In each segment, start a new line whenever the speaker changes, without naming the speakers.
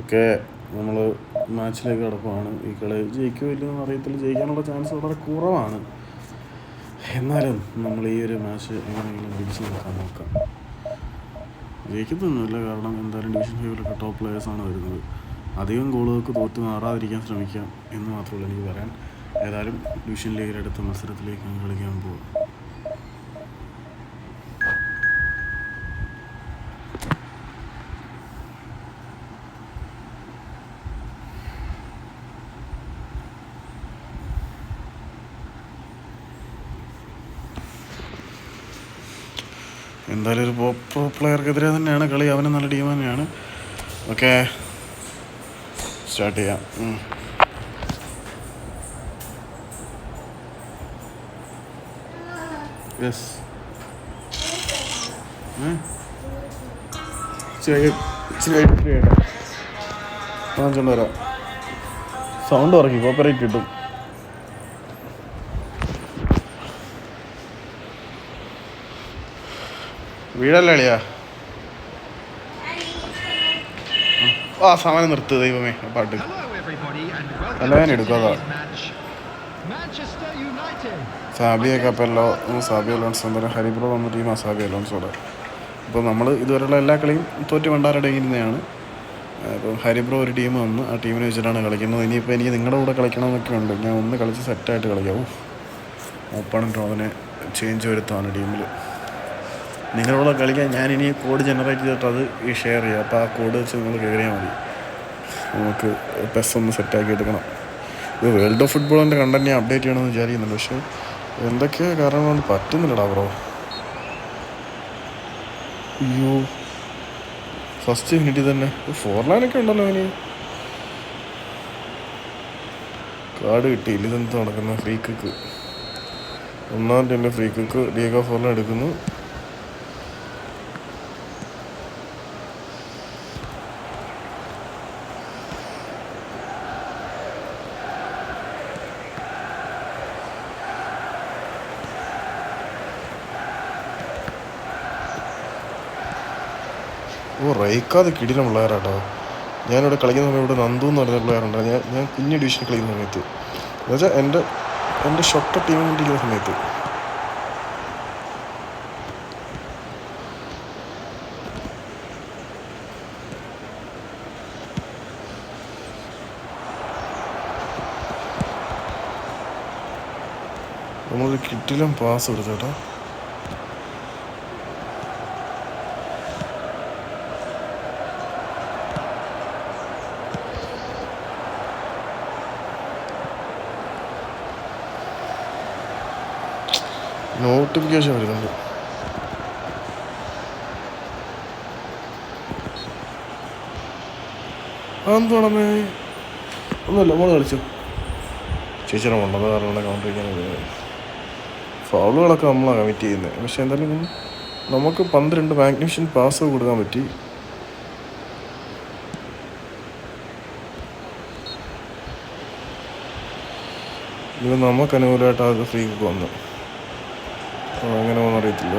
ഒക്കെ നമ്മൾ മാച്ചിലേക്ക് കിടക്കുവാണ്. ഈ കളി ജയിക്കുമോ ഇല്ലെന്ന് അറിയത്തില്ല. ജയിക്കാനുള്ള ചാൻസ് വളരെ കുറവാണ്. എന്നാലും നമ്മൾ ഈ ഒരു മാച്ച് എങ്ങനെയെങ്കിലും പിടിച്ച് നോക്കാം. ജയിക്കത്തൊന്നുമില്ല, കാരണം എന്തായാലും ഡിവിഷൻ 5 ടോപ്പ് പ്ലേയേഴ്സാണ് വരുന്നത്. അധികം ഗോളുകൾക്ക് തോറ്റ് മാറാതിരിക്കാൻ ശ്രമിക്കാം എന്ന് മാത്രമല്ല എനിക്ക് പറയാൻ. ഏതായാലും ഡിവിഷൻ ലീഗിൽ അടുത്ത മത്സരത്തിലേക്ക് കളിക്കാൻ പോകും. എന്തായാലും ഒരു പ്രോ പ്ലെയർക്കെതിരെ തന്നെയാണ് കളി. അവന് നല്ല ടീം തന്നെയാണ്. ഓക്കെ, സ്റ്റാർട്ട് ചെയ്യാം. യെസ്, വാങ്ങിച്ചോണ്ട് വരാം. സൗണ്ട് ഉറക്കി, കോപ്പറേറ്റ് കിട്ടും. വീടല്ലേ അളിയാ? സാമാനം നിർത്ത് ദൈവമേ. പാട്ട് അല്ല എടുക്കാതാ. സാബിയ കപ്പല്ലോ, സാബിയ അലോൺസോ, എന്തായാലും ഹരിബ്രോ വന്ന ടീമാണ് സാബിയ അലോൺസോടെ. അപ്പോൾ നമ്മൾ ഇതുവരെയുള്ള എല്ലാ കളിയും തോറ്റ് വണ്ടാറടങ്ങിയിരുന്നതാണ്. അപ്പം ഹരിബ്രോ ഒരു ടീം വന്ന് ആ ടീമിനെ വെച്ചിട്ടാണ് കളിക്കുന്നത്. ഇനിയിപ്പോൾ എനിക്ക് നിങ്ങളുടെ കൂടെ കളിക്കണമെന്നൊക്കെ ഉണ്ട്. ഞാൻ ഒന്ന് കളിച്ച് സെറ്റായിട്ട് കളിക്കാവും. ഓപ്പണൻ്റ് അവനെ ചേഞ്ച് വരുത്താണ് ടീമിൽ. നിങ്ങളുടെ കളിക്കാൻ ഞാനിനി കോഡ് ജനറേറ്റ് ചെയ്തിട്ട് അത് ഷെയർ ചെയ്യാം. അപ്പോൾ ആ കോഡ് വെച്ച് നിങ്ങൾ കയറിയാൽ മതി. നമുക്ക് പെസ് ഒന്ന് സെറ്റാക്കി എടുക്കണം. ഇത് വേൾഡ് ഓഫ് ഫുട്ബോളിൻ്റെ കണ്ടന്റ് ഞാൻ അപ്ഡേറ്റ് ചെയ്യണമെന്ന് വിചാരിക്കുന്നുണ്ട്. പക്ഷേ എന്തൊക്കെയാണ് കാരണം കൊണ്ട് പറ്റുന്നില്ലടാ ബ്രോ. അയ്യോ, ഫസ്റ്റ് മിനിറ്റിൽ തന്നെ 4 ലൈനൊക്കെ ഉണ്ടല്ലോ അവന്. കാർഡ് കിട്ടിയില്ല. ഇതെന്ത് നടക്കുന്ന ഫ്രീ കിക്ക്? ഒന്നാം ടീമിൻ്റെ ഫ്രീ കിക്ക് ഡിയേഗോ ഫോർലാൻ എടുക്കുന്നു. റൈക്കാതെ കിടിലം പിള്ളേരാട്ടോ. ഞാനിവിടെ കളിക്കുന്ന സമയം ഇവിടെ നന്ദു എന്ന് പറയുന്ന പിള്ളേരുണ്ട്. ഞാൻ കുഞ്ഞ് ഡിവിഷൻ കളിക്കുന്ന സമയത്ത്, എന്നുവെച്ചാൽ എൻ്റെ ഷൊട്ട ടീം കൊണ്ടിരിക്കുന്ന സമയത്ത്. നമ്മളൊരു കിടിലം പാസ് കൊടുത്തേട്ടാ. നോട്ടിഫിക്കേഷൻ വരുന്നുണ്ട്. അതെന്താണമ്മേ? ഒന്നുമില്ല, മോള് കളിച്ചു. ചേച്ചിയുടെ കൊണ്ടത് കാരണം കൗണ്ടർ ചെയ്യാൻ ഫൗളുകളൊക്കെ നമ്മളാണ് കമ്മിറ്റ് ചെയ്യുന്നത്. പക്ഷെ എന്തായാലും നമുക്ക് 12 മാഗ്നിഫിഷ്യൻ പാസ് കൊടുക്കാൻ പറ്റി. ഇത് നമുക്ക് അനുകൂലമായിട്ട് അത് ഫ്രീ കിക്ക് വന്നു. എങ്ങനെ പോകുന്ന അറിയത്തില്ല.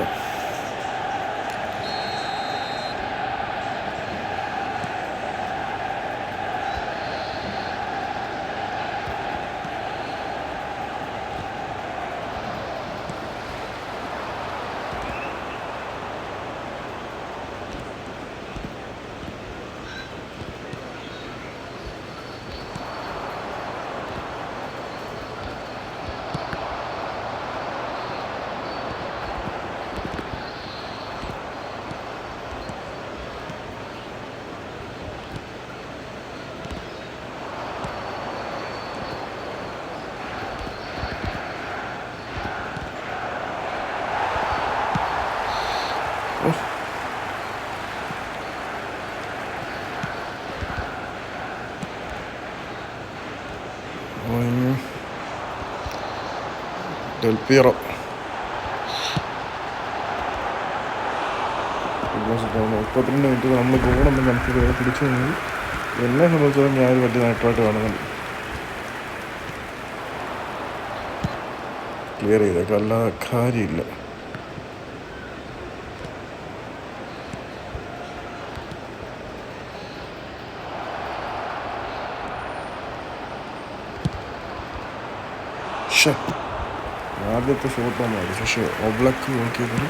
ഡെൽപിയറോ 32 മിനിറ്റ് നമ്മൾ ഗോളൊന്നും കൺസിഡർ ചെയ്ത് പിടിച്ചു കഴിഞ്ഞാൽ എന്നെ സംബന്ധിച്ചോളം ഞാനൊരു വലിയ നേട്ടമായിട്ട് കാണുന്നുണ്ട്. ക്ലിയർ ചെയ്തേക്കാം, അല്ലാതെ കാര്യമില്ല. പക്ഷേ ആദ്യത്തെ ഷോട്ടാണ് അത്. പക്ഷേ ഒബ്ലക്ക് നോക്കിയപ്പോൾ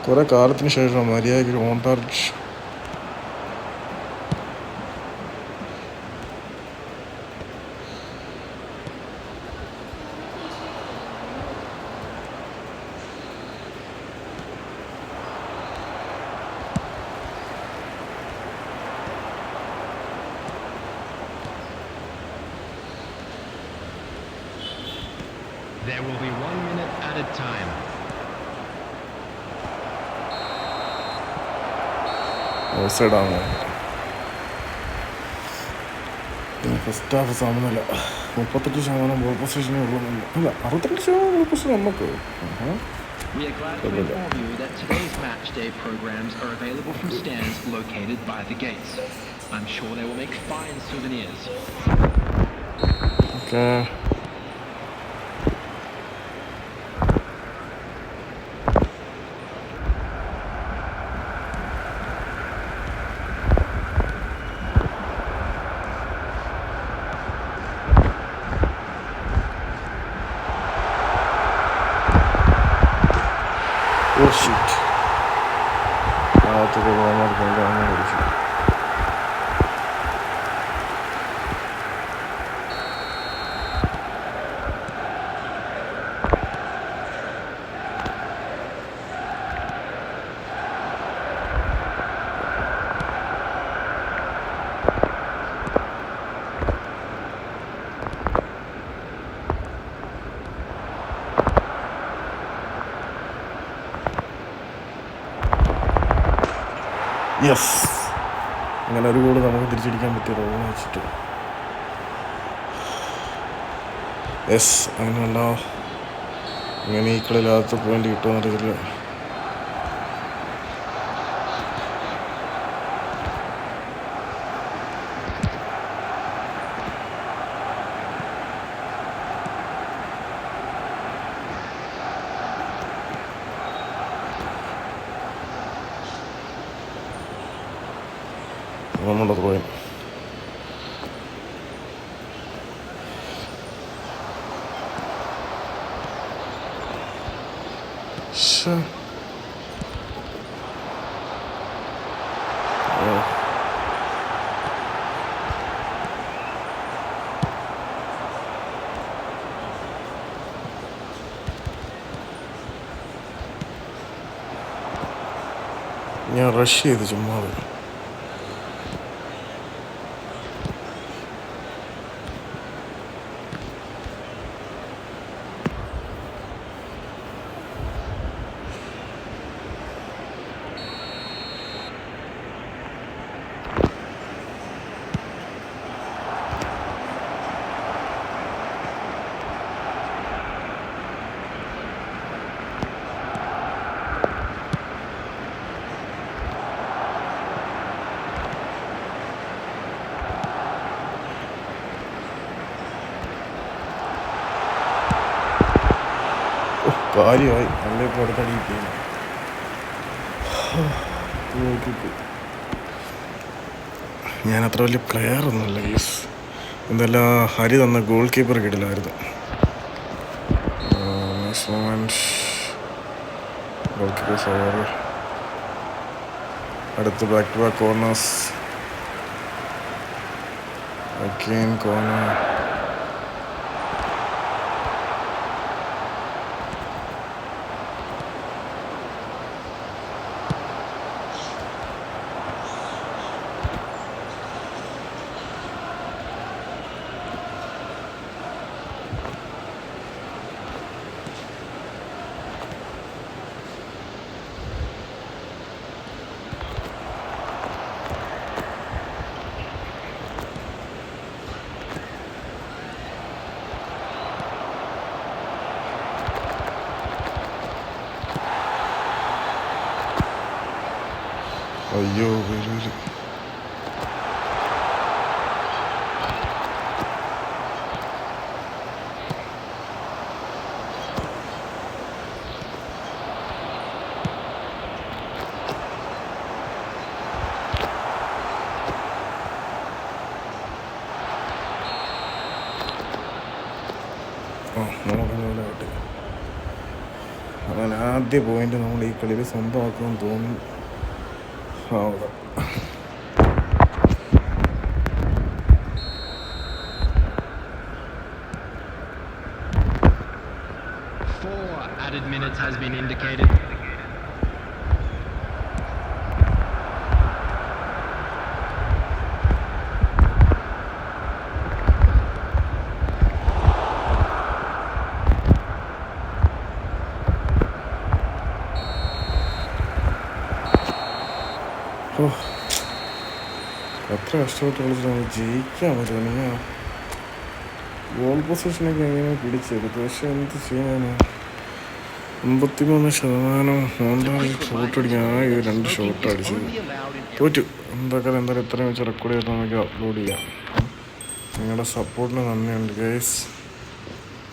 കുറേ കാലത്തിന് ശേഷം മര്യാദയ്ക്ക് on target.
There will be 1 minute added time.
ഓഫ്സൈഡാണോ? ഫസ്റ്റ് ഹാഫ് സമനില 38% ബോൾ പൊസിഷനേ ഉള്ളൂ. അല്ല 62% ബോൾ പൊസിഷൻ നമുക്ക്.
We are glad to inform you that today's match day programs are available from stands located by the gates. I'm sure they will make fine souvenirs.
Okay. Oh shit. Artık o zamanlar böyle anlıyoruz. Yes, അങ്ങനെ ഒരു goal നമുക്ക് തിരിച്ചടിക്കാൻ പറ്റിയത് ഓന്ന് വെച്ചിട്ട്. Yes, അങ്ങനെ ഉണ്ടാവും. അങ്ങനെ ഈ കളിയിലാകത്ത് point കിട്ടുമെന്നറിയില്ല. നമ്മുടെ ത്രോയിൻ ഞാൻ റഷ് ചെയ്ത് ചുമ്മാ. കാര്യമായി നല്ല ഇപ്പോൾ അടുത്തടിയിരിക്കുകയാണ്. ഞാൻ അത്ര വലിയ പ്ലെയർ ഒന്നുമല്ല ഗീസ്. എന്തെല്ലാം ഹരി തന്ന ഗോൾ കീപ്പർ കിടിലായിരുന്നു. Goal keepers over. അടുത്ത് back to back corners. Again corner. അയ്യോ വരൂര്. നോക്കുന്നതിലായിട്ട് അങ്ങനെ ആദ്യ പോയിന്റ് നമ്മൾ ഈ കളിയിൽ സ്വന്തമാക്കുമെന്ന് തോന്നുന്നു. അവിടെ
Added minutes has been indicated.
എത്ര കഷ്ടപ്പെട്ട് കളിച്ചിട്ട് ജയിക്കാൻ പറ്റുന്നില്ല. ഗോൾ പൊസിഷനൊക്കെ എങ്ങനെ പിടിച്ചെടുത്തു, പക്ഷെ എന്ത് ചെയ്യാനാണ്. 53% മോന്തായി ഷോട്ട് അടിക്കാൻ ആ 2 ഷോട്ട് അടിച്ചത് തോറ്റു. എന്തായാലും ഇത്രയും വെച്ച് റെക്കോർഡ് ചെയ്ത് നമുക്ക് അപ്ലോഡ് ചെയ്യാം. നിങ്ങളുടെ സപ്പോർട്ടിന് നന്ദിയുണ്ട് ഗൈസ്.